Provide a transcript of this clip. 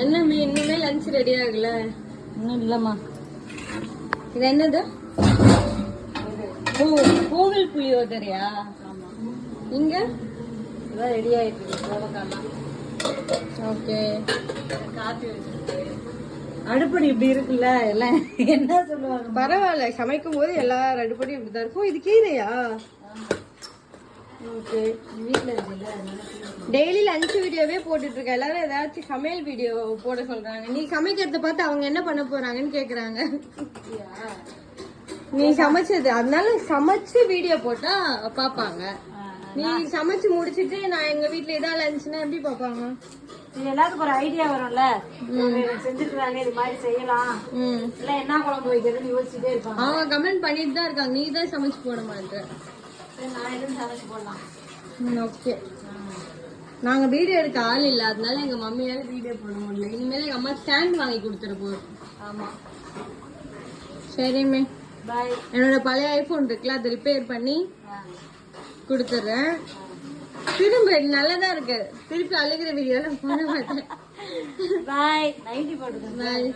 என்ன இன்னுமே lunch ready ஆகல? இன்னும் இல்லம்மா. இது என்னது? கோவில் புளியோதரையா? இங்க இதான் ரெடி ஆயிட்டு இருக்கு கோவக்காலாம். ஓகே. காப்பி வச்சிருக்கு. அடுப்படி இப்படி இருக்குல்ல, எல்லாம் என்ன சொல்லுவாங்க? பரவாயில்ல, சமைக்கும் போது எல்லா அடுப்படியும் இப்படிதான் இருக்கும். இது கீரையா? ஓகே. வீட்டுல இருக்குல்ல, டெய்லி லஞ்ச் வீடியோவே போட்டுட்டு இருக்க. எல்லாரும் ஏதாச்சும் சமையல் வீடியோ போட சொல்றாங்க. நீ சமைக்கிறத பார்த்து அவங்க என்ன பண்ண போறாங்கன்னு கேக்குறாங்க. நீ சமைச்சது, அதனால சமைச்சு வீடியோ போட்டா பாப்பாங்க. நீ சமைச்சு முடிச்சிட்டு நான் எங்க வீட்டுல இதான் லஞ்ச்னா எப்படி பாப்பாங்க? இது எல்லாத்துக்கும் ஒரு ஐடியா வரும்ல, செஞ்சிருக்காங்க இது மாதிரி செய்யலாம், இல்ல என்ன குழம்பு வைக்கிறதுன்னு யோசிச்சுட்டே இருப்பாங்க. அவங்க கமெண்ட் பண்ணிட்டு தான் இருக்காங்க. நீ தான் சமைச்சு போட மாட்டேன். நான் எதுவும் சமைச்சு போடலாம். ஓகே. நாங்க வீடியோ எடுக்க ஆள் இல்ல, அதனால எங்க மம்மியால வீடியோ போட முடியல. இனிமேல் எங்க அம்மா ஸ்டாண்ட் வாங்கி கொடுத்துட போறோம். ஆமா. சரிமே, பாய். என்னோட பழைய ஐபோன் இருக்குல்ல, அதை ரிப்பேர் பண்ணி கொடுத்துட்றேன். திரும்ப நல்லதா இருக்கு. திருப்பி அழுகிற வீடியோல போட மாட்டேன். பாய். நைட்டி போட்டுக்கேன். பாய்.